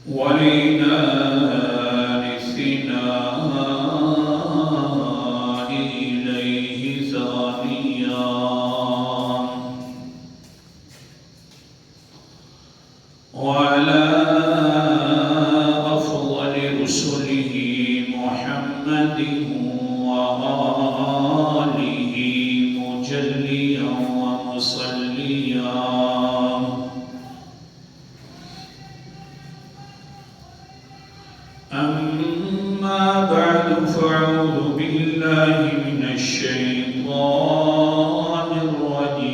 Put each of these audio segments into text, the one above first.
ولنارثنا إليه ثانيا وعلى أفضل رسله محمد وآله مجليا ومصليا. أما بعد فأعوذ بالله من الشيطان الرجيم.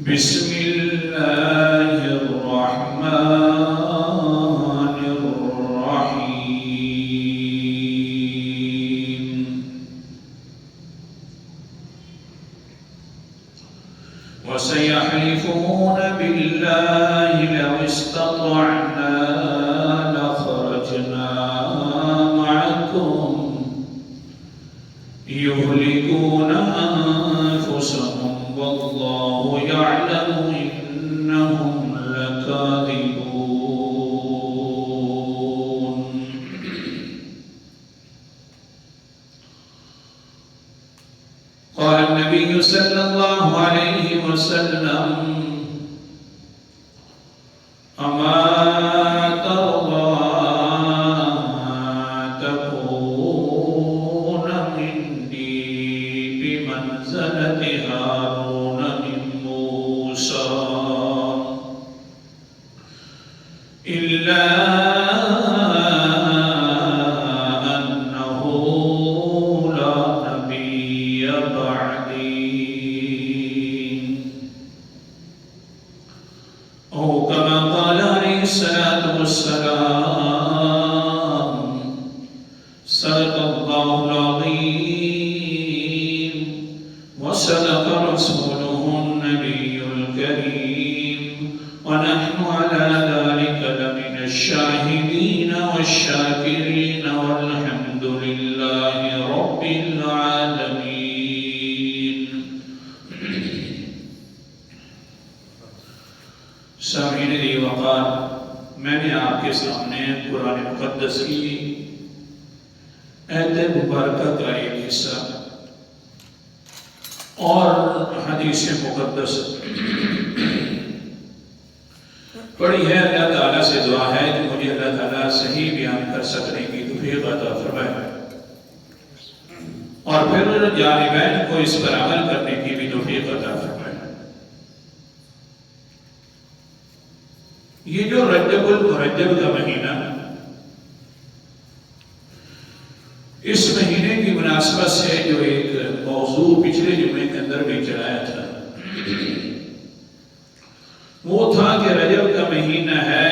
بسم الله الرحمن الرحيم. وسيحلفون بالله لو استطعنا لخرجنا معكم يهلكون أنفسهم والله يعلم إنهم لكاذبون. قال النبي صلى الله عليه وسلم: أما ترضى تكون مني بمنزلة هارون من موسى إلا أنه لا نبي بعدي أو كما قال عليه الصلاة والسلام. صدق الله العظيم وصدق رسوله النبي الكريم ونحن على ذلك لمن الشاهدين والشاكرين والحمد لله رب العالمين. سامعین دی وقار، میں نے آپ کے سامنے قرآن مقدس کی آیت مبارکہ کا ایک حصہ اور حدیث مقدس پڑھی ہے. اللہ تعالیٰ سے دعا ہے کہ مجھے اللہ تعالیٰ صحیح بیان کر سکنے کی توفیق عطا فرمائے اور پھر جانبین کو اس پر عمل کرنے کی بھی توفیق عطا فرمائے. یہ جو رجب المرجب کا مہینہ، اس مہینے کی مناسبت سے جو ایک موضوع پچھلے جمعے کے اندر بھی چلایا تھا وہ تھا کہ رجب کا مہینہ ہے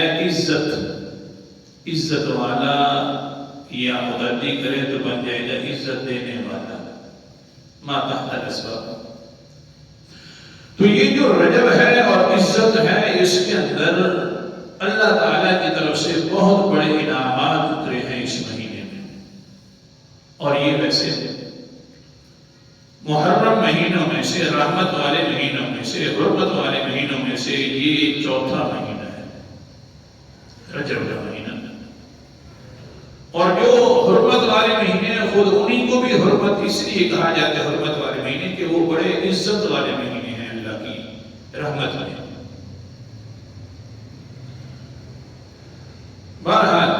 عزت والا، یا مددی کرے تو بن جائے گا عزت دینے والا، ما تحت الاسباب. تو یہ جو رجب ہے اور عزت ہے، اس کے اندر اللہ تعالیٰ کی طرف سے بہت بڑے انعامات اترے ہیں اس مہینے میں. اور یہ ویسے محرم مہینوں میں سے، رحمت والے مہینوں میں سے، حرمت والے مہینوں میں سے یہ چوتھا مہینہ ہے، رجب کا مہینہ. اور جو حرمت والے مہینے ہیں خود انہیں کو بھی حرمت اس لیے کہا جاتا ہے حرمت والے مہینے کہ وہ بڑے عزت والے مہینے ہیں اللہ کی رحمت میں. بہرحال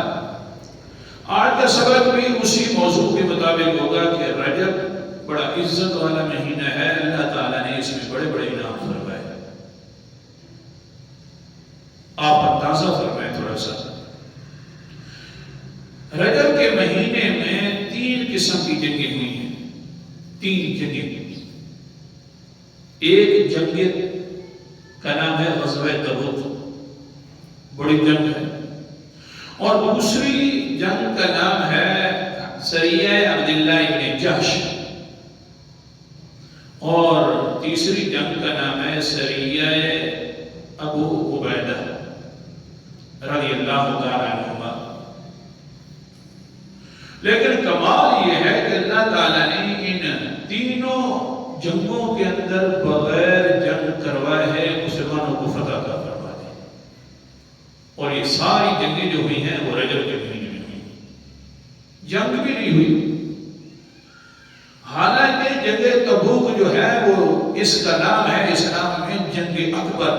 آج کا سبق بھی اسی موضوع کے مطابق ہوگا کہ رجب بڑا عزت والا مہینہ ہے. اللہ تعالیٰ نے اس میں بڑے بڑے انعام فرمائے. آپ اندازہ فرمائیں تھوڑا سا. رجب کے مہینے میں 3 قسم کی جنگیں ہوئی ہیں. 3 جنگیں. ایک جنگ کا نام ہے غزوہ تبوک، بڑی جنگ ہے. اور دوسری جنگ کا نام ہے سریہ عبداللہ ابن جحش. اور تیسری جنگ کا نام ہے سریہ ابو عبیدہ رضی اللہ تعالیٰ عنہما. لیکن کمال یہ ہے کہ اللہ تعالیٰ نے ان تینوں جنگوں کے اندر بغیر جنگ کروائے ہے مسلمانوں کو فتح عطا فرما دی. اور یہ ساری جنگیں جو ہوئی ہیں وہ رجب کے مہینے میں ہوئی. جنگ بھی نہیں ہوئی. حالانکہ جنگ تبوک جو ہے وہ اس کا نام ہے اسلام میں جنگ اکبر،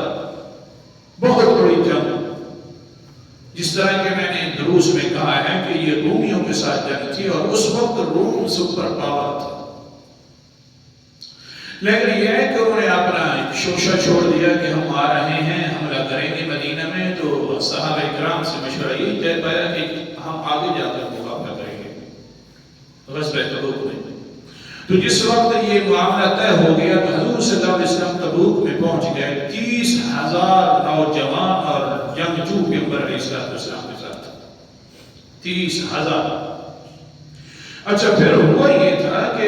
بہت بڑی جنگ. جس طرح کہ میں نے دروس میں کہا ہے کہ یہ رومیوں کے ساتھ جنگ تھی اور اس وقت روم سپر پاور تھا. لیکن یہ ہے کہ انہوں نے اپنا شوشہ چھوڑ دیا کہ ہم آ رہے ہیں، حملہ کریں گے مدینہ میں. تو صحابہ کرام سے مشورہ یہ طے پایا کہ ہم آگے جا کر مقابلہ کریں گے غزوہ تبوک میں. تو جس وقت یہ معاملہ طے ہو گیا تو حضور صلی اللہ علیہ وسلم تبوک میں پہنچ گئے. 30,000 نوجوان اور جنگجو پیغمبر علیہ السلام کے ساتھ. 30,000. اچھا پھر ہوا یہ تھا کہ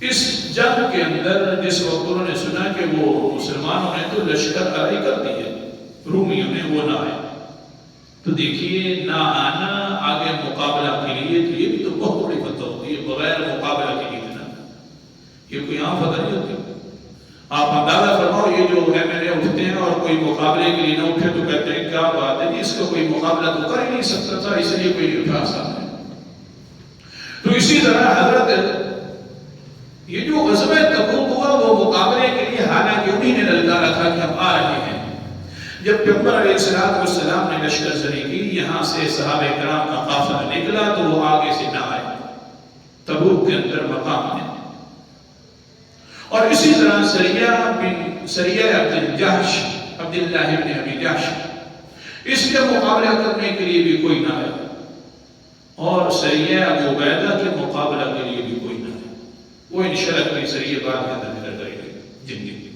اس جنگ کے اندر جس وقت انہوں نے سنا کہ وہ مسلمانوں نے تو لشکر آرائی کر دی ہے، رومیوں نے وہ نہ آئے. تو دیکھیے نہ آنا آگے مقابلہ کے لیے تو یہ بھی تو بہت بڑی فتح ہوتی ہے. بغیر مقابلہ کے جیتنا یہ کوئی عام فتح نہیں ہوتی. آپ اندازہ فرماؤ یہ جو MLA اٹھتے ہیں اور کوئی مقابلے کے لیے نہ اٹھے تو کہتے ہیں کیا بات ہے، اس کا کوئی مقابلہ تو کر ہی نہیں سکتا تھا اس لیے کوئی اٹھا سامنے. تو اسی طرح حضرت یہ جو غزوہ تبوک ہوا وہ مقابلے کے لیے حالانکہ انہی نے للکارا تھا کہ ہم آ رہے ہیں. جب پیغمبر علیہ السلام نے لشکر زنی کی، یہاں سے صحابہ کرام کا قافلہ نکلا تو وہ آگے سے نہ آئے تبوک کے اندر مقام میں. اور اسی طرح سریہ عبداللہ بن ابی جحش، اس کے مقابلہ کرنے کے لیے بھی کوئی نہ آئے. اور سریہ ابو عبیدہ کے مقابلہ کے لیے بھی کوئی نہ آئے. وہ انشاءاللہ کوئی سریہ بعد کے اندر نظر کرے گی زندگی.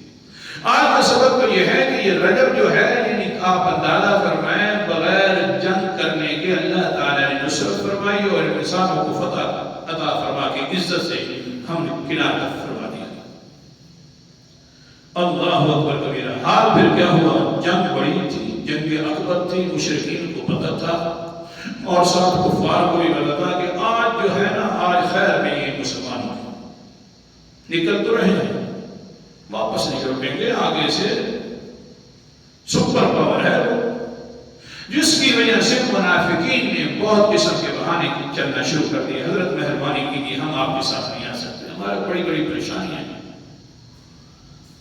آج کا سبب تو یہ ہے کہ یہ رجب جو ہے یعنی آپ اندازہ فرمائیں بغیر جنگ کرنے کے اللہ تعالیٰ نے نصرت فرمائی اور انسانوں کو فتح عطا فرما کے عزت سے ہم نے کنارہ فرما دیا. اللہ اکبر کبیرہ. حال پھر کیا ہوا؟ جنگ بڑی تھی، جنگ اکبر تھی. مشرکین کو پتہ تھا اور ساتھ کفار کو بھی پتہ تھا کہ آج جو ہے نا آج خیر نہیں ہے. مسلمانوں نکل تو رہے ہیں، واپس نہیں لوٹیں گے. آگے سے سپر پاور ہے وہ، جس کی وجہ سے منافقین نے بہت قسم کے بہانے چلنا شروع کر دیے. حضرت مہربانی کیجیے ہم آپ کے ساتھ نہیں آ سکتے، ہمارے بڑی بڑی پریشانیاں ہیں.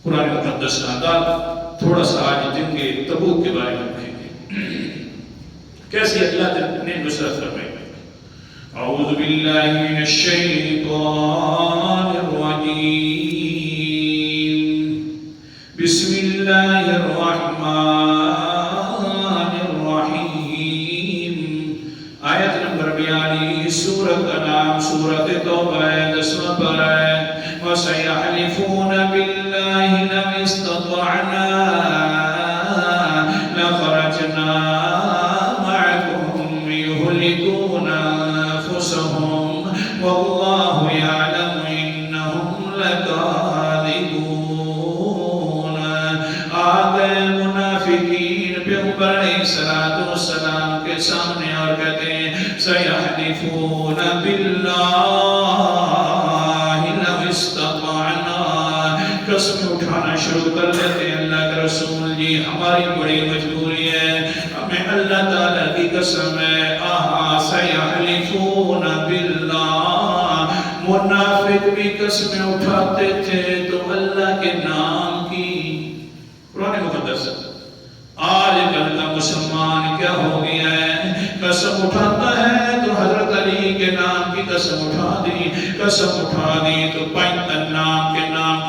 قرآن مقدس کا انداز تھوڑا سا آج جنگ تبوک کے بارے میں کہیں گے کیسے اللہ نے نصرت فرمائی. اعوذ باللہ من الشیطان الرجیم، بسم اللہ الرحمن الرحیم. آیت نمبر 42 سورۃ انعام، سورۃ توبہ 10واں پارہ ہے. وَسَيَحْلِفُونَ بِاللَّهِ لَوِ اسْتَطَعْنَا لَخَرَجْنَا مَعَكُمْ يُهْلِكُونَ أَنفُسَهُمْ وَاللَّهُ يَعْلَمُ إِنَّهُمْ لَكَاذِبُونَ. آگے منافقین پیغمبر علیہ السلام کے سامنے اور کہتے ہیں سَيَحْلِفُونَ بِاللَّهِ لَوِ اسْتَطَعْنَا. قسم اٹھانا شروع کر دیتے ہیں اللہ کے رسول جی ہماری بڑی مجبوری ہے، ہمیں اللہ تعالیٰ کی قسم ہے. سَيَحْلِفُونَ بِاللَّهِ. منافق بھی قسمیں اٹھاتے تھے تو اللہ کے نام کی. قرآن مقدس. آج کل کا مسلمان کیا ہو گیا ہے؟ قسم اٹھاتا ہے تو حضرت علی کے نام کی قسم اٹھا دی، قسم اٹھا دی تو پینتن نام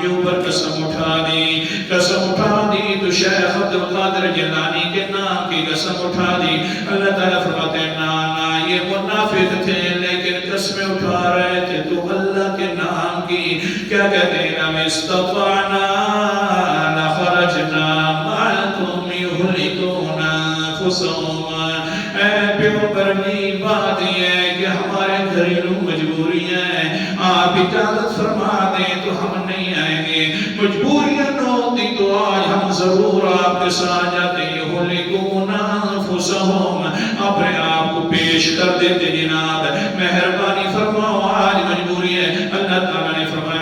کے اوپر قسم اٹھا دی، قسم اٹھا دی تو شیخ عبدالقادر جیلانی کے نام کی قسم اٹھا دی. اللہ تعالیٰ فرماتے ہیں نا یہ منافق تھے لیکن قسمیں اٹھا رہے تھے تو اللہ کے نام کی. کیا کہتے ہیں لَوِ اسْتَطَعْنَا لَخَرَجْنَا مَعَكُمْ يُهْلِكُونَ أَنفُسَهُمْ. اے پیغمبر کی بات یہ ہے کہ ہمارے گھریلو مجبوریاں ہیں، آپ اجازت فرما دیں تو ہم نہیں آئیں گے. مجبوریاں نہ ہوتی تو آج ہم ضرور آپ کے ساتھ جاتے. يُهْلِكُونَ أَنفُسَهُمْ. اپنے آپ کو پیش کر دیتے. جناب مہربانی فرماؤ آج مجبوری ہے. اللہ تعالیٰ نے فرمایا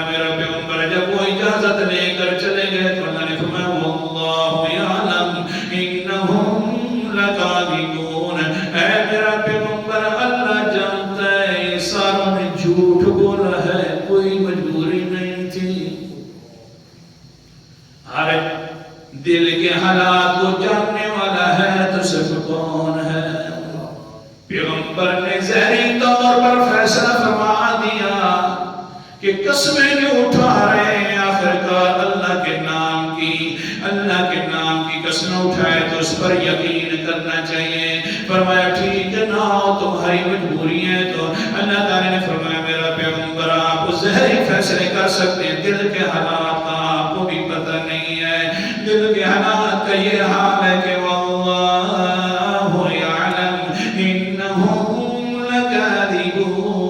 دل کے حالات کو جاننے والا ہے تو صرف کون ہے؟ پیغمبر نے ظاہری طور پر فیصلہ فرما دیا کہ قسمیں جو اٹھا رہے ہیں آخرکار اللہ کے نام کی قسم اٹھائے تو اس پر یقین کرنا چاہیے. فرمایا ٹھیک ہے نہ تمہاری مجبوری ہے. تو اللہ تعالیٰ نے فرمایا میرا پیغمبر آپ ظاہری فیصلے کر سکتے ہیں، دل کے حالات کا آپ کو بھی پتہ نہیں ہے. دل کے حالات کا یہ حال ہے کہ واللہ یعلم انہم لکاذبون،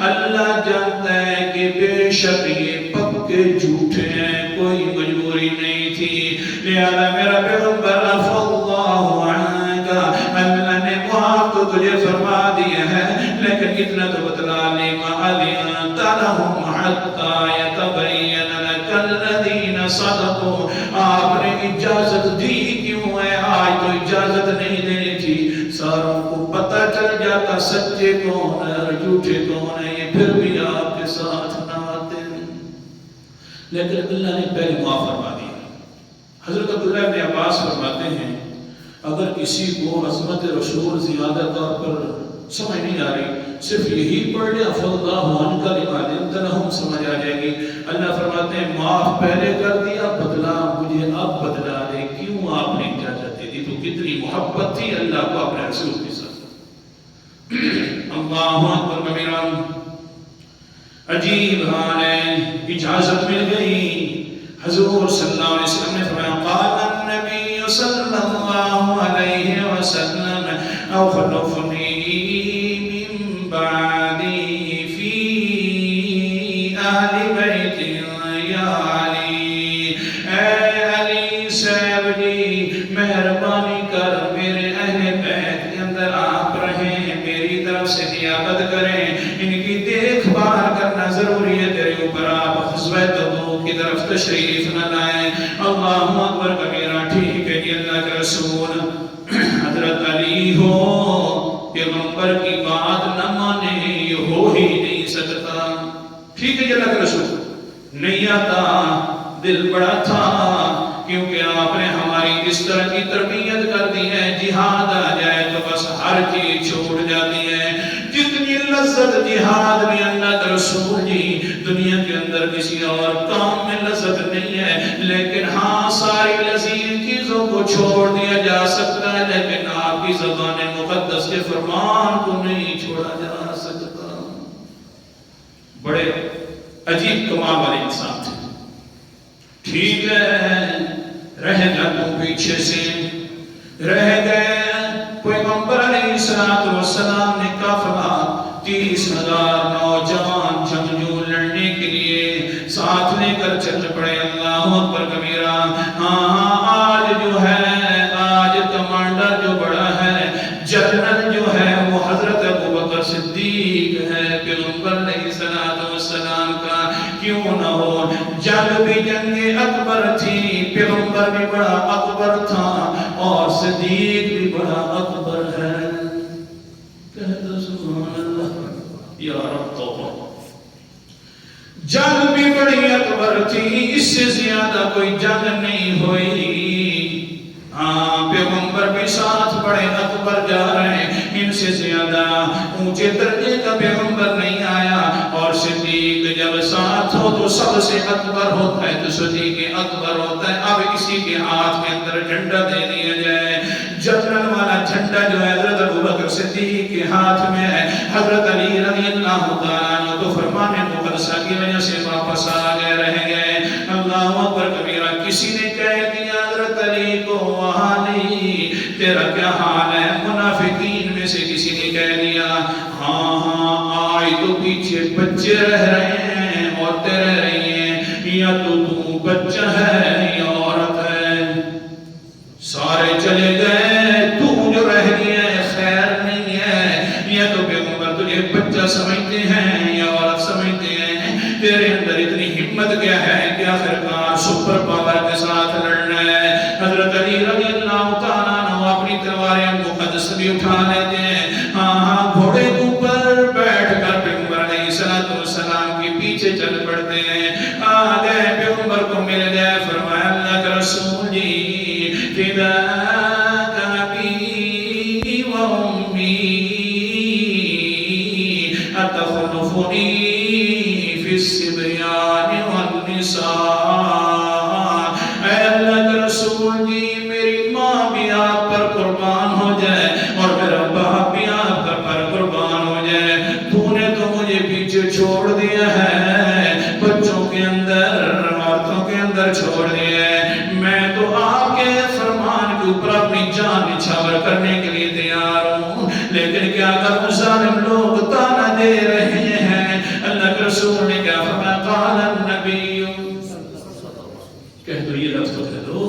اللہ جانتا ہے کہ بے شک یہ پکے جھوٹے ہیں، کوئی مجبوری نہیں تھی. لہذا میرا پیغمبر فاللہ عنک، اللہ نے معاف تو تجھے فرما دیا ہے، لیکن اتنا تو بتلا لما اذنت لهم حتی یتبین لک الذین صدقوا. آپ نے اجازت دی کیوں ہے؟ آج تو اجازت نہیں دینی تھی، ساروں کو پتہ چل جاتا سچے کون ہے اور جھوٹے کون ہے، یہ پھر بھی آپ کے ساتھ نہ آتے. لیکن اللہ نے پہلے معاف فرما دیا. حضرت عبداللہ ابن عباس فرماتے ہیں اگر کسی کو عظمت رسول زیادہ طور پر سمجھ نہیں آ رہی، صرف یہی پڑھ لیا فاللہ عنک لما اذنت لهم، سمجھ آ جائے گی. اللہ فرماتے ہیں معاف پہلے کر دیا، بدلا مجھے اب بدلا دے. کیوں آپ نے اجازت دے دی؟ تو کتنی محبت تھی اللہ کو اپنے رسول کے ساتھ. اللہ اکبر کبیرہ. عجیب حال ہے، اجازت مل گئی. حضور صلی اللہ علیہ وسلم نے فرمایا قال النبی صلی اللہ علیہ وسلم او خلفنی من بعدی فی اہل بیت یا علی. اے علی صاحب جی مہربانی کر میرے اہل بیت کے اندر آپ رہیں، میری طرف سے نیابت کریں، ان کی دیکھ بھال کرنا ضروری ہے. تیرے اوپر آپ غزوہ تبوک کی طرف تشریف نہ لائیں. اللہ اکبر کبیرہ. ٹھیک ہے کہ اللہ کے رسول حضرت علی ہو پیغمبر کی بات نہ مانے، یہ ہو ہی نہیں سکتا. ٹھیک ہے کہ اللہ کے رسول نہیں آتا، دل بڑا تھا کیونکہ آپ نے ہماری اس طرح کی تربیت کر دی ہے، جہاد آ جائے تو بس ہر چیز چھوڑ جاتی ہے. جتنی لذت جہاد میں اللہ کا رسول جی دنیا کے اندر کسی اور کام میں لذت نہیں ہے، لیکن ہاں ساری لذیذ چیزوں کو چھوڑ دیا جا سکتا ہے، لیکن آپ کی زبان مقدس کے فرمان کو نہیں چھوڑا جا سکتا. بڑے عجیب کمال والے انسان تھے. ٹھیک ہے رہ جا تم پیچھے سے، رہ گئے. پیغمبر علیہ السلام نے قافلہ 30,000 نوجوان جنگجو لڑنے کے لیے ساتھ لے کر چل پڑے. اللہ اکبر کبیرہ. ہاں آج جو ہے، آج کمانڈر جو بڑا ہے، جنرل جو ہے وہ حضرت ابوبکر صدیق ہے پیغمبر علیہ السلام کا. کیوں نہ ہو، جنگ بھی جنگ اکبر تھی، پیغمبر بھی بڑا اکبر تھا اور صدیق بھی بڑا اکبر ہے. کہتا سبحان اللہ یا رب. توبہ. جنگ بھی بڑی اکبر تھی، اس سے زیادہ کوئی جنگ نہیں ہوئی. ہاں پیغمبر بھی ساتھ بڑے اکبر جا رہے ہیں، ان سے زیادہ اونچے درجے کا پیغمبر نہیں آیا. اور صدیق جب ساتھ ہو تو سب سے اکبر ہوتا ہے، تو صدیق اکبر ہوتا ہے. اب کسی کے ہاتھ کے اندر جھنڈا دے دیا جائے. جنرل والا جھنڈا جو ہے حضرت ابوبکر صدیق کے ہاتھ میں ہے. حضرت علی رضی اللہ تعالیٰ عنہ تو فرمان مقدسہ کی وجہ سے واپس آ گئے، رہ گئے. اللہ اکبر کبیرہ. کسی نے کہہ دیا حضرت علی کو وہاں نہیں، تیرا کیا حال ہے؟ منافقین میں سے کسی نے کہہ دیا ہاں ہاں آج تو پیچھے بچے رہ رہے ہیں، عورتیں رہ رہی ہیں، یا تو بچہ ہے یا عورت ہے. سارے چلے گئے، تو جو رہ گیا ہے خیر نہیں ہے. یا تو پیغمبر تجھے بچہ سمجھتے ہیں یا عورت سمجھتے ہیں. تیرے اندر اتنی ہمت کیا ہے کہ آخرکار سپر پاور کے ساتھ لڑنا ہے. حضرت علی رضی اللہ تعالیٰ عنہ اپنی تلواریں مقدس بھی اٹھا لیتے ہیں. ہاں ہاں گھوڑے کے اوپر بیٹھ کر پیغمبر علیہ السلام کے پیچھے چل پڑتے ہیں. آ گئے پیغمبر کو مل گئے. فرمایا اللہ کا رسول جی فداک ابی و امی اتخلفنی فی الصبیان والنساء، اے اللہ کے رسول جی میری ماں بھی آپ پر قربان ہو جائے اور میرا باپ بھی آپ پر قربان ہو جائے، تو نے تو مجھے پیچھے چھوڑ دیا ہے، بچوں کے اندر عورتوں کے اندر چھوڑ دیا ہے، میں تو آپ کے فرمان کے اوپر اپنی جان نچھاور کرنے کے لیے تیار ہوں، لیکن کیا کروں ظالم لوگ تانا دے رہے ہیں۔ اللہ کے رسول نے کیا فرمایا؟ قال النبی، کہہ دو یہ لفظ تو کہہ دو،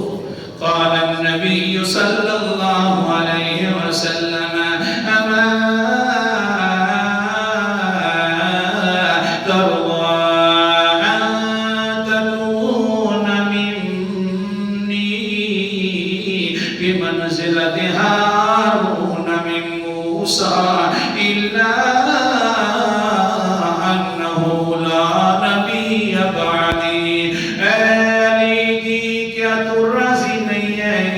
قال النبی صلی اللہ علیہ وسلم اما ترضى ان تكون مني بمنزلة هارون من موسى إلا أنه لا نبي بعدي،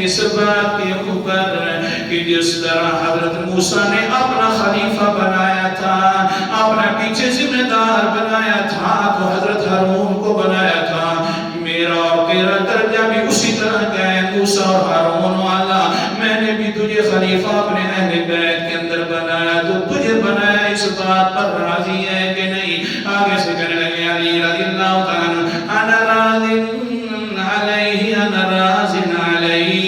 اس بات کے اوپر کہ جس طرح حضرت موسیٰ نے اپنا خلیفہ بنایا تھا، اپنا پیچھے ذمہ دار بنایا تھا، تو حضرت ہارون کو بنایا تھا، میرا اور تیرا درجہ بھی اسی طرح کا ہے موسیٰ اور ہارون والا، میں نے بھی تجھے خلیفہ اپنے اہل بیت کے اندر بنایا، تو تجھے بنایا اس بات پر راضی ہے کہ نہیں؟ آگے سے کہنے لگے علی رضی اللہ تعالیٰ انا راض علیہ انا راض علیہ،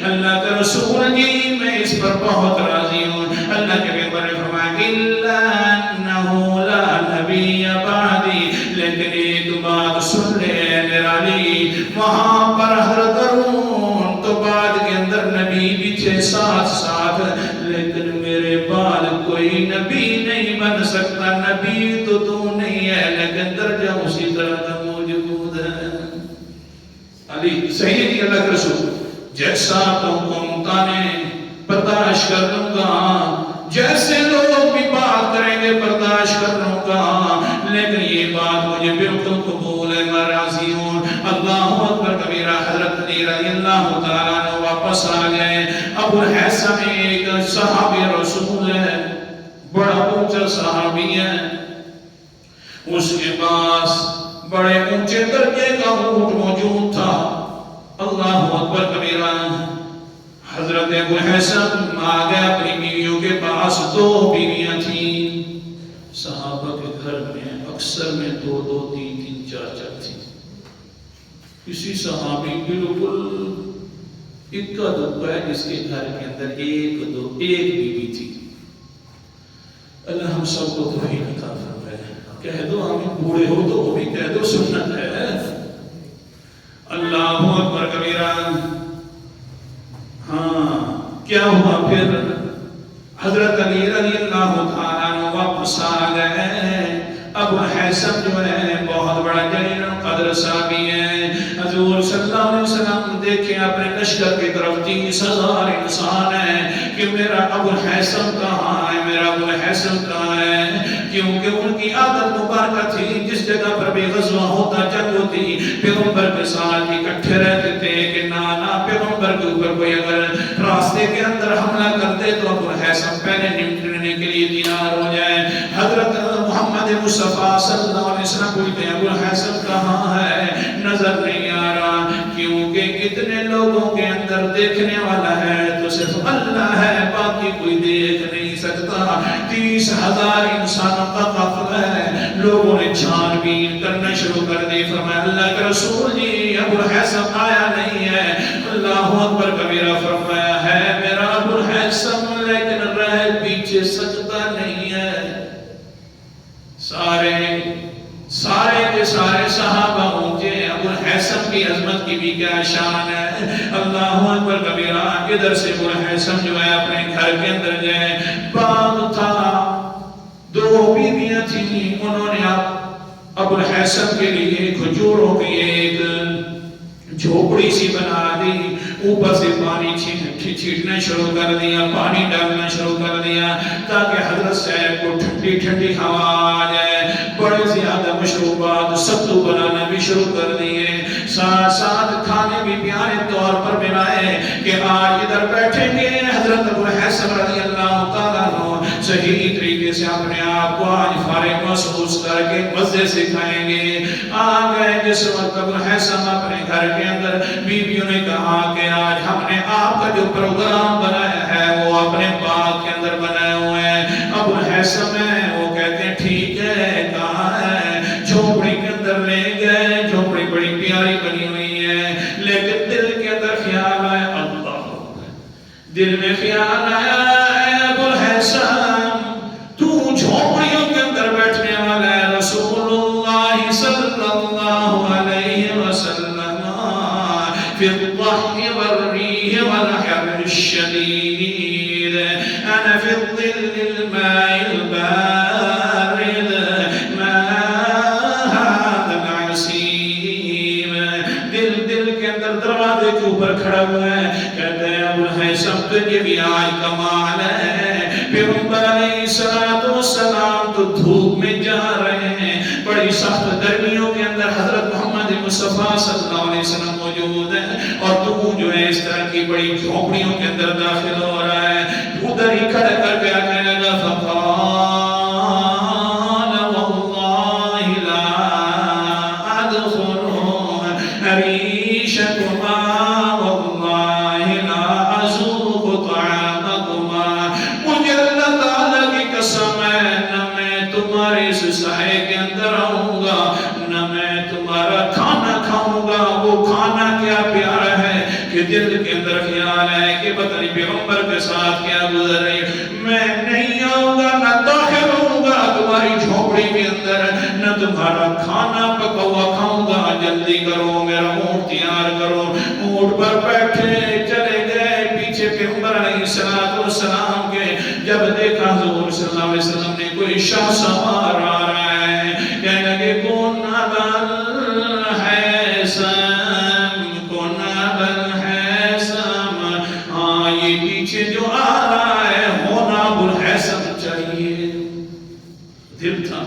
اللہ کا رسول جی میں اس پر بہت راضی ہوں۔ اللہ کے پیغمبر نے فرمایا الا انہ لا نبی بعدی، لیکن ایک بات سن لے میرا علی، وہاں پر حضرت ہارون تو بعد کے اندر نبی بھی تھے ساتھ ساتھ، لیکن میرے بعد کوئی نبی نہیں بن سکتا، نبی تو نہیں ہے لیکن درجہ اسی طرح کا موجود ہے۔ علی صحیح ہے کہ اللہ کے رسول جیسا تم قومتا نے برداشت کر لوں گا، جیسے لوگ بھی بات کریں گے برداشت کر لوں گا، لیکن یہ بات مجھے بالکل قبول ہے، میں راضی ہوں۔ اللہ اکبر کبیرہ۔ حضرت علی رضی اللہ تعالیٰ عنہ واپس آ گئے۔ ابو الحسن ایک صحابی رسول ہے، بڑا اونچا صحابی ہے، اس کے پاس بڑے اونچے درجے کا اونٹ موجود تھا۔ اللہ اکبر کبیرہ۔ حضرت ابو الحسن آ گئے اپنی بیویوں کے پاس، دو بیویاں تھیں، صحابہ کے گھر میں اکثر میں دو دو تین تین چار چار تھی، کسی صحابی بالکل اکا دکا ہے جس کے گھر کے اندر ایک بیوی تھی۔ اللہ ہم سب کو توفیق عطا فرمائے۔ کہہ دو آمین، بوڑھے ہو تو وہ بھی کہہ دو سنت ہے۔ اللہ اکبر کبیرہ۔ ہاں کیا ہوا پھر؟ حضرت علی رضی اللہ تعالیٰ عنہ واپس آ گئے۔ ابو الحسن جو ہے بہت بڑا جلیل القدر صحابی ہے۔ حضور صلی اللہ علیہ وسلم دیکھیں اپنے لشکر کی طرف 30,000 انسان ہیں کہ میرا ابو الحسن کہاں ہے، میرا ابو الحسن کہاں ہے؟ کیونکہ ان کی عادت مبارکہ تھی، جس جگہ پر بھی غزوہ ہوتا جنگ ہوتی پیغمبر کے ساتھ اکٹھے رہتے تھے کہ نانا پیغمبر کے اوپر کوئی اگر راستے کے اندر حملہ کرتے تو ابو الحسن پہلے نمٹنے کے لیے تیار ہو جائے۔ حضرت محمد مصطفیٰ صلی اللہ علیہ وسلم پوچھتے ہیں ابو الحسن کہاں ہے؟ نظر نہیں آ رہا، کیونکہ کتنے لوگوں کے اندر دیکھنے والا ہے تو صرف اللہ ہے، باقی کوئی دیکھ نہیں سکتا۔ 30,000 انسانوں کا قافلہ ہے، لوگوں نے چھان بین کرنا شروع کر دی۔ فرمایا اللہ کے رسول جی ابو الحسن آیا نہیں ہے۔ اللہ اکبر کبیرہ۔ فرمایا ہے میرا ابو الحسن، لیکن رہ پیچھے سکتا نہیں ہے۔ سارے کے سارے صحابہ اونچے، ابو الحسن کی عظمت کی بھی کیا شان ہے۔ اللہ اکبر کبیرہ۔ ادھر سے ابو الحسن جو ہے اپنے گھر کے اندر گئے، باغ تھا، دو بیویاں تھیں، انہوں نے ابو الحسن کے لیے کھجوروں کی ایک جھوپڑی سی بنا دی، اوپر سے پانی چھیٹنا شروع کر دیا، پانی ڈالنا شروع کر دیا تاکہ حضرت صاحب کو ٹھنڈی ٹھنڈی ہوا آ جائے۔ بڑے زیادہ مشروبات ستو بنانا بھی شروع کر دیے، ساتھ ساتھ کھانے بھی پیارے طور پر بنائے کہ آج ادھر بیٹھیں گے حضرت ابو الحیثم رضی اللہ تعالیٰ عنہ صحیح طریقے سے اپنے آپ کو آج فارغ محسوس کر کے مزے سے کھائیں گے۔ آ گئے جس وقت ابو الحیثم اپنے گھر کے اندر بیویوں نے کہا کہ آج ہم نے آپ کا جو پروگرام بنایا ہے وہ اپنے باغ کے اندر بنائے ہوئے ہیں۔ ابو الحیثم ہے وہ کہتے ہیں ٹھیک ہے، کہاں ہے؟ جھوپڑی کے اندر لے گئے، جھوپڑی بڑی پیاری بنی ہوئی ہے، لیکن دل کے اندر خیال آیا، اللہ دل میں خیال آیا اے ابو الحیثم تو جھوپڑیوں کے اندر بیٹھنے والا ہے، رسول اللہ صلی اللہ علیہ وسلم فی الضحی والریح والحر الشدید انا فی الظل الماء البارد ما هذا العصیم۔ دل کے اندر دروازے کے اوپر کھڑا ہوا ہے، کہتے ہیں ابو الحیثم تجھے بھی آج کمال ہے، پیغمبر علیہ السلام تو دھوپ میں جا رہے ہیں، بڑی سخت گرمیوں کے اندر حضرت محمد مصطفیٰ صلی اللہ علیہ وسلم موجود ہیں، اور تو جو ہے اس طرح کی بڑی جھوپڑیوں کے اندر داخل ہو رہا ہے۔ ادھر ہی کھڑا کر کے کہنے لگا فقال واللہ لا ادخل عریشکما واللہ لا ازوق طعامکما، مجھے اللہ تعالیٰ کی قسم ہے نہ میں تمہارے اس سائے کے اندر آؤں گا، نہ میں تمہارا کھانا کھاؤں گا۔ وہ کھانا کیا پیارا ہے کہ دل کے اندر خیال ہے کہ پتہ نہیں پیغمبر کے ساتھ کیا گزر رہی، میں نہیں آؤں گا، نہ داخل ہوں گا تمہاری جھوپڑی کے اندر، نہ تمہارا کھانا پکا ہوا کھاؤں گا، جلدی کرو میرا اونٹ تیار کرو۔ اونٹ پر بیٹھے چلے گئے پیچھے پیغمبر علیہ السلام کے، جب دیکھا حضور صلی اللہ علیہ وسلم نے کوئی شاہ سوار آ رہا ہے، کہنے لگے کون ابا الحیثم، کون ابا الحیثم، ہاں یہ پیچھے جو آ رہا ہے ہونا ابو الحیثم چاہیے۔ دل تھا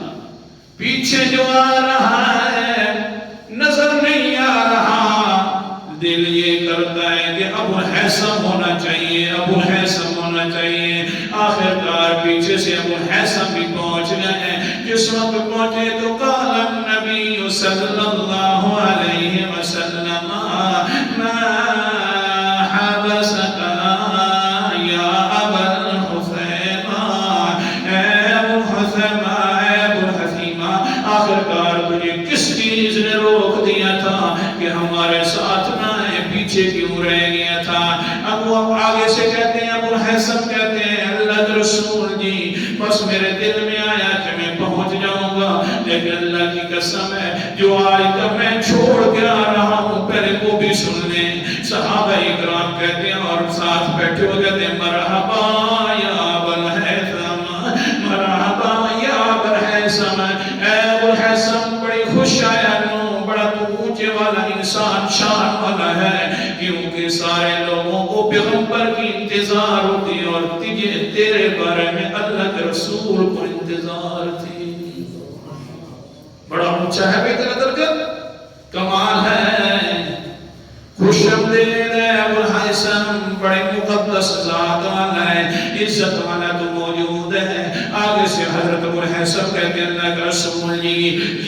پیچھے جو آ رہا ہے نظر نہیں آ رہا، دل یہ کرتا ہے کہ ابو الحیثم ہونا چاہیے، ابو الحیثم ہونا چاہیے۔ آخر کار پیچھے سے ابو الحیثم بھی پہنچ گئے، جس وقت پہنچے تو قال النبی صلی اللہ علیہ وسلم ما حبسک یا ابا الحثیم، اے ابو الحثیم، اے ابو الحثیم، آخر کار تجھے کس چیز نے روک دیا تھا کہ ہمارے ساتھ نہ ہے، پیچھے کیوں رہ گیا تھا؟ اب وہ آگے سے کہتے ہیں ابو الحیثم کہتے ہیں اللہ کے رسول جی بس میرے دل میں آیا کہ میں پہنچ جاؤں گا، لیکن اللہ کی قسم ہے جو آج تک میں چھوڑ کے آ رہا ہوں پہلے وہ بھی سن لیں۔ صحابہ اکرام کہتے ہیں اور ساتھ بیٹھے ہو کہتے ہیں مرحبا یا ابا الحیثم، مرحبا یا ابا الحیثم، اے ابو الحیثم بڑی خوش آیا نو، بڑا تو اونچے والا انسان شان والا ہے، کیونکہ سارے لوگوں کو پیغمبر کی انتظار ہوتی اور تجھے تیرے بارے میں اللہ کے رسول کو انتظار تھی۔ بڑا اونچا ہے بے تیرا درجہ، کمال ہے، خوش آمدید ہے ابو الحیثم، بڑے مقدس ذات والا ہے، عزت والا تو موجود ہے۔ آگے سے حضرت ابو الحیثم کہتے ہیں اللہ کا رسول جی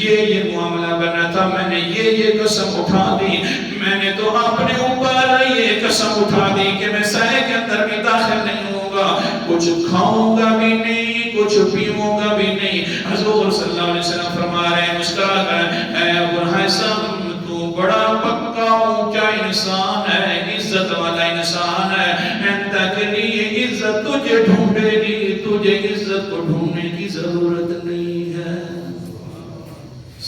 یہ معاملہ بنا تھا، میں نے یہ قسم اٹھا دی، میں نے تو اپنے اوپر یہ قسم اٹھا دی کہ میں سائے کے اندر بھی داخل نہیں ہوں گا، کچھ کھاؤں گا بھی نہیں، کچھ پیوں گا بھی نہیں۔ حضور صلی اللہ علیہ وسلم فرما رہے ہیں مسکرا کر اے ابو الحیثم تو بڑا پکا اونچا انسان ہے، عزت والا انسان ہے، انت کے لیے عزت تجھے ڈھونڈے گی، تجھے عزت کو ڈھونڈنے کی ضرورت نہیں ہے۔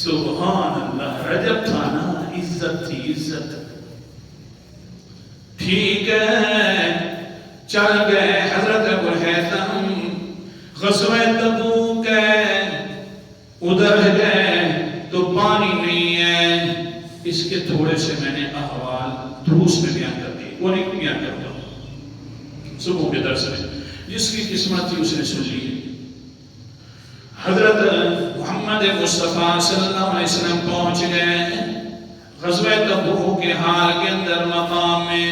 سبحان اللہ، رجب تھا نا، عزت تھی، عزت۔ ٹھیک ہے چل گئے حضرت ابو الحیثم، غزوہ تبوک ہے، ادھر گئے تو پانی نہیں ہے۔ اس کے تھوڑے سے میں نے احوال دروس میں بیان کر دی، وہ نہیں بیان کرتا ہوں صبح کے درس میں، جس کی قسمت تھی اس نے سن لی۔ حضرت محمد محمد مصطفیٰ صلی اللہ علیہ وسلم پہنچ گئے غزوہ تبوک کے حال کے اندر مقام میں.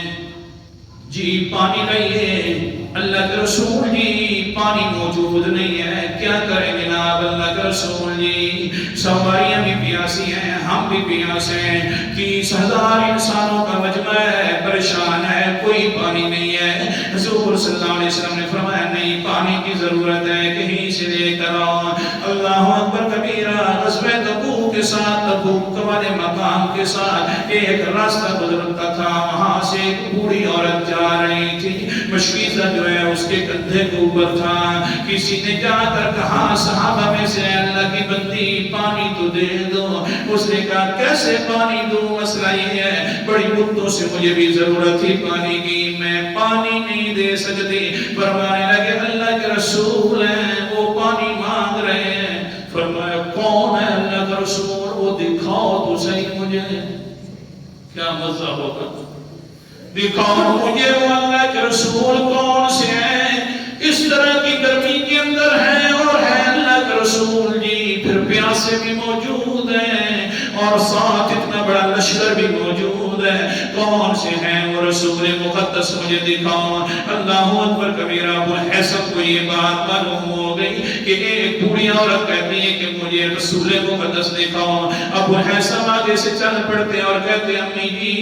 جی پانی لائیے. اللہ کے رسول جی پانی موجود نہیں ہے, کیا کریں جناب اللہ کے رسول جی؟ سواریاں بھی پیاسی ہیں, ہم بھی پیاسے ہیں, 30,000 انسانوں کا مجمع ہے, پریشان ہے, کوئی پانی نہیں ہے. حضور صلی اللہ علیہ وسلم نے فرمایا نہیں, پانی کی ضرورت ہے, کہیں سے لے کر آؤ. اللہ اکبر کبیرہ. غزوہ تبوک کے ساتھ, تبوک والے مقام کے ساتھ ایک راستہ گزرتا تھا, وہاں سے ایک بوڑھی عورت جا رہی تھی, مشکیزہ جو ہے اس کے کندھے کے اوپر تھا. کسی نے جا کر کہا صحابہ میں سے, اللہ کی بندی پانی تو دے دو. اس نے کہا کیسے پانی دو, مسئلہ یہ ہے بڑی مدتوں سے مجھے بھی ضرورت تھی پانی کی, میں پانی نہیں دے سکتی. فرمانے لگے اللہ کے رسول ہیں, وہ پانی مانگ رہے ہیں. فرمایا کون ہے اللہ کا رسول, وہ دکھاؤ تو صحیح مجھے. کیا مزہ ہوگا, دکھاؤ مجھے وہ اللہ کے رسول کون سے ہیں, اس طرح کی گرمی کے اندر ہیں اور ہے اللہ کے رسول جی, پھر پیاسے بھی موجود ہیں اور ساتھ اتنا بڑا لشکر بھی موجود ہے, کون سے ہیں وہ رسول مقدس, مجھے دکھاؤ. اللہ اکبر کبیرہ. ابو الحسن کو یہ بات معلوم ہو گئی کہ ایک بوڑھی عورت کہتی ہے کہ مجھے رسول مقدس دکھاؤ. ابو الحسن آگے سے چل پڑتے اور کہتے امی جی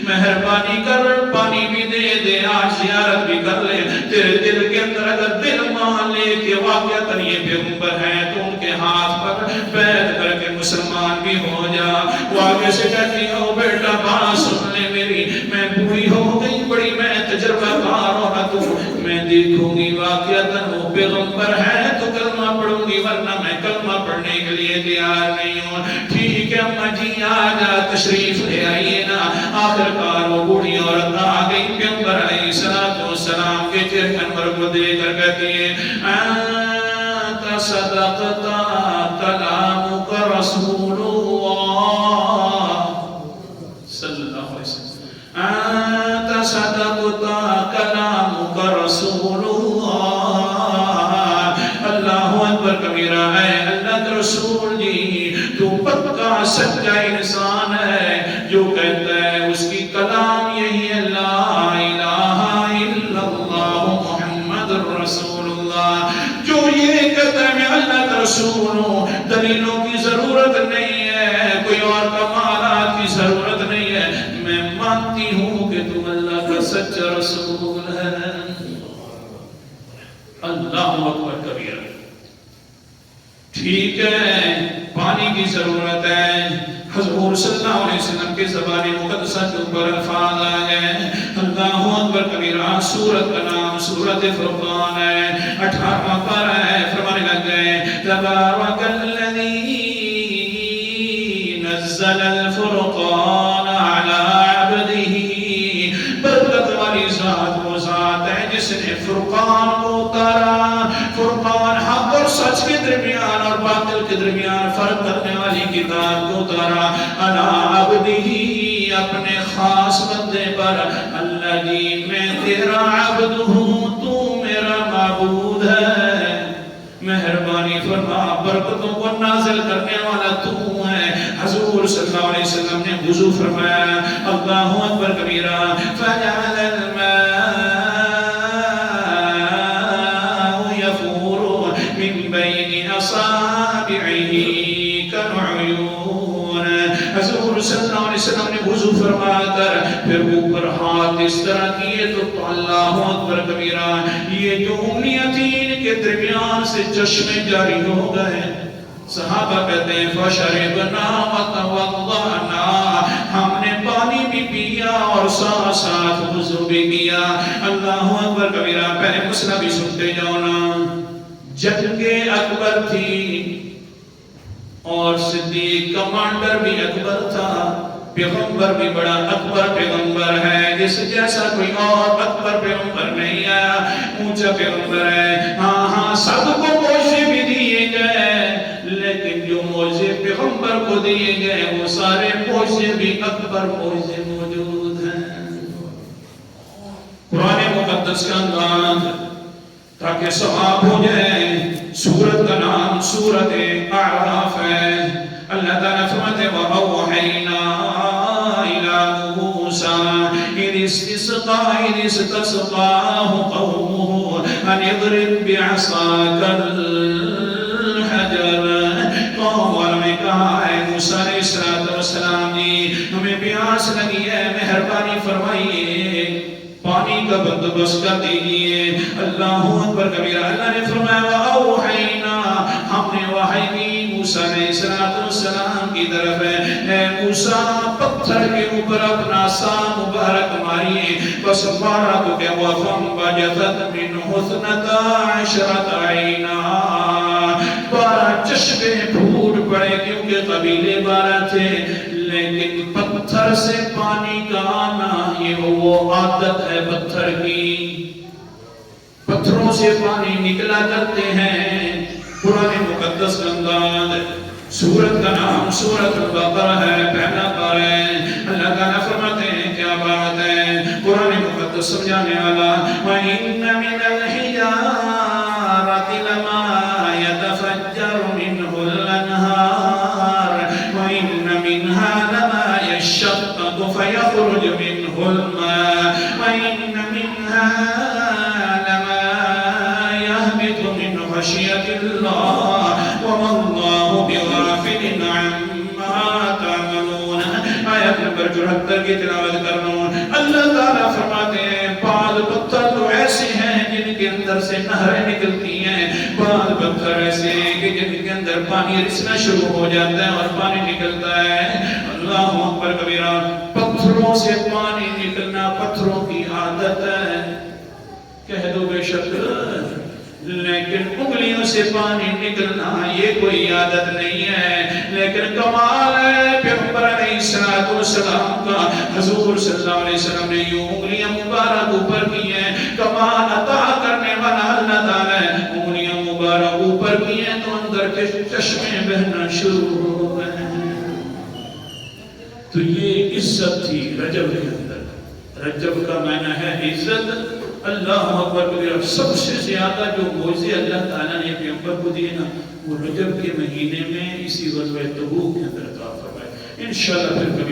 مہربانی کر پانی بھی دے دے, آج زیارت بھی کر لے. تیرے دل کے اندر اگر دل مان لے کہ واقعتاً یہ پیغمبر ہے تو ان کے ہاتھ پر بیعت کر کے مسلمان بھی ہو جا. وہ آگے سے کہتی ہو بیٹا بات سن لے میری, میں بوڑھی ہو گئی بڑی, میں تجربہ کار عورت ہوں, میں دیکھوں گی واقعتاً وہ پیغمبر ہے تو کلمہ پڑھوں گی, ورنہ میں کلمہ پڑھنے کے لیے تیار نہیں ہوں. ٹھیک ہے اماں جی آ جا, تشریف لے آئیے نا. آخر کار وہ بوڑھی عورت آ گئی, پیغمبر علیہ السلام کے چہرے انور کو دیکھ کر کہتی ہے انت صدقت کلامک رسول اللہ صلی اللہ علیہ وسلم, انت صدقت کلامک رسول اللہ. اللہ اکبر کبیرہ. ہے اللہ کے رسول جی تو پکا سچا انسان ہے جو کہتا ہے اس کی کلام یہی ہے لا الہ الا اللہ محمد رسول اللہ. جو یہ کہتا ہے میں اللہ کا رسول ہوں, دلیلوں کی ضرورت نہیں ہے, کوئی اور کمالات کی ضرورت نہیں ہے, میں مانتی ہوں کہ تم اللہ کا سچا رسول ہے. اللہ اکبر کبیرہ. ٹھیک ہے پانی کی ضرورت ہے. حضور صلی اللہ علیہ وسلم کے زبان مقدسہ کے اوپر الفاظ آ گئے. اللہ اکبر کبیرہ. سورت کا نام سورت فرقان ہے, 18واں پارہ ہے. فرمانے لگ گئے تبارک الذی نزل الفرقان علی عبدہ. برکت والی ذات وہ ذات ہے جس نے فرقان کو اتارا. فرقان حق اور سچ کے درمیان اور باطل کے درمیان فرق کرنے والی کتاب کو اتارا. علی عبدہ, اپنے خاص بندے پر. اللہ جی میں تیرا عبد ہوں, تو میرا معبود ہے, مہربانی فرما, برکتوں کو نازل کرنے والا تو ہے. حضور صلی اللہ علیہ وسلم نے وضو فرمایا. اللہ اکبر کبیرہ. فجعل الماء يفور من بين اصابعه كالعيون. حضور صلی اللہ علیہ وسلم نے وضو فرما کر پھر اوپر ہاتھ اس طرح کیے تو اللہ اکبر کبیرہ. یہ جو انگلیاں تھیں ان کے درمیان سے چشمے جاری ہو گئے. صحابہ کہتے ہیں فشربنا وتوضأنا, ہم نے پانی بھی پیا اور ساتھ ساتھ وضو بھی کیا. اللہ اکبر کبیرہ. پہلے مسئلہ بھی سنتے جاؤ نا. جنگ اکبر تھی اور صدیق کمانڈر بھی اکبر تھا, پیغمبر بھی بڑا اکبر پیغمبر ہے, جس جیسا کوئی اور اکبر پیغمبر نہیں آیا, اونچا پیغمبر ہے. ہاں ہاں سب کو موجے بھی دیے گئے, لیکن جو موجے پیغمبر کو دیے گئے وہ سارے موجے بھی اکبر موجے موجود ہیں. قرآن مقدس کا انداز تاکہ ثواب ہو جائے. سورت کا نام سورت اعراف ہے. اللہ تعالیٰ فرماتے ہیں وَأَوْحَيْنَا إِلَى مُوسَىٰ إِذِ اسْتَسْقَاهُ قَوْمُهُ أَنِ اضْرِب بِّعَصَاكَ الْحَجَرَ. قوم والوں نے کہا اے موسیٰ علیہ السلام جی ہمیں پیاس لگی ہے، مہربانی فرمائیے پانی کا بندوبست کر دیجئے. اللہ اکبر کبیرہ. اللہ نے فرمایا وَأَوْحَيْنَا ہم نے وحی کی موسیٰ علیہ السلام کی طرف ہے. اے موسیٰ پتھر کے اوپر اپنا سا مبارک ماریے. بس مارا تو کیا ہوا فَانْبَجَسَتْ مِنْهُ اثْنَتَا عَشْرَةَ عَيْنًا. 12 چشمے پھوٹ پڑے کیونکہ قبیلے 12 تھے. لیکن پتھر سے پانی کا آنا یہ وہ عادت ہے پتھر کی. پتھروں سے پانی نکلا کرتے ہیں. قرآن مقدس کا انداز. سورت کا نام سورت البقرہ ہے. پہلا پارہ ہے. اللہ تعالیٰ فرماتے ہیں کیا بات ہے. قرآن مقدس سمجھانے والا وَإِنَّ مِنَ الْحِجَارَةِ لَمَا يَتَفَجَّرُ مِنْهُ الْأَنْهَارُ وَإِنَّ مِنْهَا لَمَا يَشَّقَّقُ فَيَخْرُجُ مِنْهُ الْمَاءُ وَإِنَّ مِنْهَا لَمَا يَهْبِطُ مِنْ خَشْيَةِ اللَّهِ وَمَا اللَّهُ بِغَافِلٍ عَمَّا تَعْمَلُونَ. آیت نمبر 74 کی تلاوت کرنا. اللہ تعالیٰ فرماتے ہیں بعض پتھر تو ایسے ہیں جن کے اندر سے نہریں نکلتی ہیں. بعض پتھر ایسے ہیں کہ جن کے اندر پانی رسنا شروع ہو جاتا ہے اور پانی نکلتا ہے. اللہ اکبر کبیرہ. پتھروں سے پانی نکلنا پتھروں کی عادت ہے. کہہ دو بے شک. لیکن انگلیوں سے پانی نکلنا یہ کوئی عادت نہیں ہے. لیکن کمال ہے پیغمبر علیہ السلام کا. حضور صلی اللہ علیہ وسلم نے یوں انگلیاں مبارک اوپر کی ہیں. کمال عطا کرنے والا اللہ تعالیٰ ہے. انگلیاں مبارک اوپر کی ہیں تو اندر کے چشمے بہنا شروع ہو گئے ہیں. تو یہ عزت تھی رجب کے اندر. رجب کا معنی ہے عزت. اللہ اکبر کبیرہ. سب سے زیادہ جو موعظے اللہ تعالیٰ نے پیغمبر کو دیے نا وہ رجب کے مہینے میں اسی غزوہ تبوک کے اندر عطا فرمائے. انشاءاللہ پھر کبھی